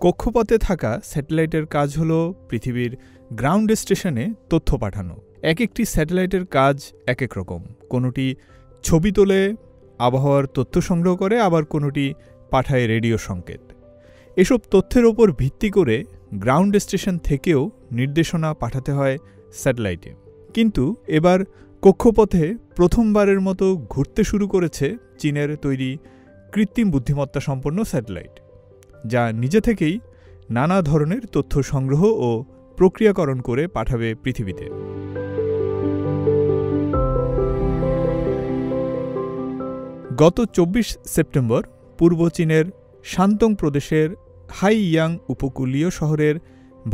কক্ষপথে থাকা স্যাটেলাইটের কাজ হল পৃথিবীর গ্রাউন্ড স্টেশনে তথ্য পাঠানো। এক একটি স্যাটেলাইটের কাজ এক এক রকম। কোনোটি ছবি তোলে, আবহাওয়ার তথ্য সংগ্রহ করে, আবার কোনোটি পাঠায় রেডিও সংকেত। এসব তথ্যের ওপর ভিত্তি করে গ্রাউন্ড স্টেশন থেকেও নির্দেশনা পাঠাতে হয় স্যাটেলাইটে। কিন্তু এবার কক্ষপথে প্রথমবারের মতো ঘুরতে শুরু করেছে চীনের তৈরি কৃত্রিম বুদ্ধিমত্তা সম্পন্ন স্যাটেলাইট, যা নিজে থেকেই নানা ধরনের তথ্য সংগ্রহ ও প্রক্রিয়াকরণ করে পাঠাবে পৃথিবীতে। গত ২৪ সেপ্টেম্বর পূর্ব চীনের শান্তং প্রদেশের হাইয়াং উপকূলীয় শহরের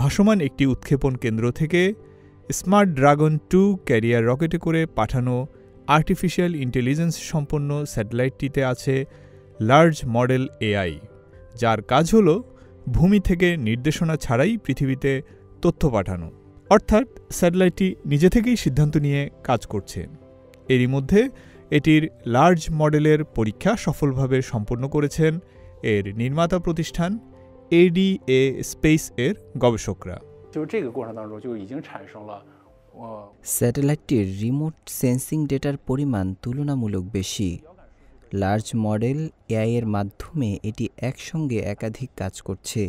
ভাসমান একটি উৎক্ষেপণ কেন্দ্র থেকে স্মার্ট ড্রাগন 2 ক্যারিয়ার রকেটে করে পাঠানো আর্টিফিশিয়াল ইন্টেলিজেন্স সম্পন্ন স্যাটেলাইটটিতে আছে লার্জ মডেল এআই, যার কাজ হল ভূমি থেকে নির্দেশনা ছাড়াই পৃথিবীতে তথ্য পাঠানো। অর্থাৎ স্যাটেলাইটটি নিজে থেকেই সিদ্ধান্ত নিয়ে কাজ করছে। এরই মধ্যে এটির লার্জ মডেলের পরীক্ষা সফলভাবে সম্পন্ন করেছেন এর নির্মাতা প্রতিষ্ঠান ADA স্পেস এর গবেষকরা। স্যাটেলাইটটির রিমোট সেন্সিং ডেটার পরিমাণ তুলনামূলক বেশি। লার্জ মডেল এআই এর মাধ্যমে এটি একসঙ্গে একাধিক কাজ করছে,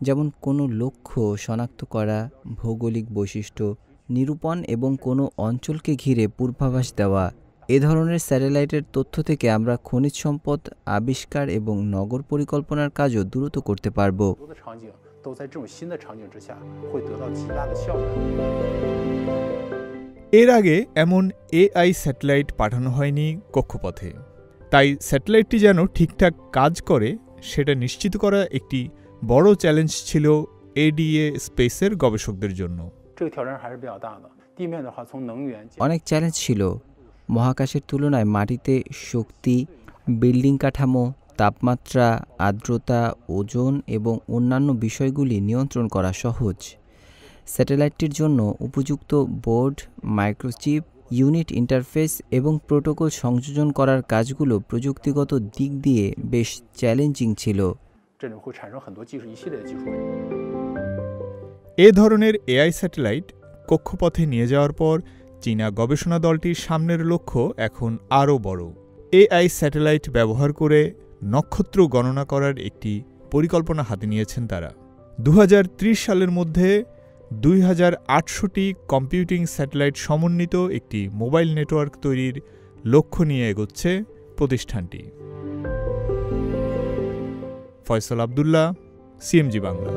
যেমন কোনো লক্ষ্য শনাক্ত করা, ভৌগোলিক বৈশিষ্ট্য নিরূপণ এবং কোনো অঞ্চলকে ঘিরে পূর্বাভাস দেওয়া। এ ধরনের স্যাটেলাইটের তথ্য থেকে আমরা খনিজ সম্পদ আবিষ্কার এবং নগর পরিকল্পনার কাজও দ্রুত করতে পারব। এর আগে এমন এআই স্যাটেলাইট পাঠানো হয়নি কক্ষপথে। তাই স্যাটেলাইটটি যেন ঠিকঠাক কাজ করে সেটা নিশ্চিত করা একটি বড় চ্যালেঞ্জ ছিল ADA স্পেসের গবেষকদের জন্য। অনেক চ্যালেঞ্জ ছিল। মহাকাশের তুলনায় মাটিতে শক্তি, বিল্ডিং কাঠামো, তাপমাত্রা, আর্দ্রতা, ওজন এবং অন্যান্য বিষয়গুলি নিয়ন্ত্রণ করা সহজ। স্যাটেলাইটটির জন্য উপযুক্ত বোর্ড, মাইক্রোচিপ, ইউনিট ইন্টারফেস এবং প্রোটোকল সংযোজন করার কাজগুলো প্রযুক্তিগত দিক দিয়ে বেশ চ্যালেঞ্জিং ছিল। এ ধরনের এআই স্যাটেলাইট কক্ষপথে নিয়ে যাওয়ার পর চীনা গবেষণা দলটির সামনের লক্ষ্য এখন আরও বড়। এআই স্যাটেলাইট ব্যবহার করে নক্ষত্র গণনা করার একটি পরিকল্পনা হাতে নিয়েছেন তারা। ২০৩০ সালের মধ্যে ২৮০০টি কম্পিউটিং স্যাটেলাইট সমন্বিত একটি মোবাইল নেটওয়ার্ক তৈরির লক্ষ্য নিয়ে এগোচ্ছে প্রতিষ্ঠানটি। ফয়সাল আব্দুল্লাহ, CMG বাংলা।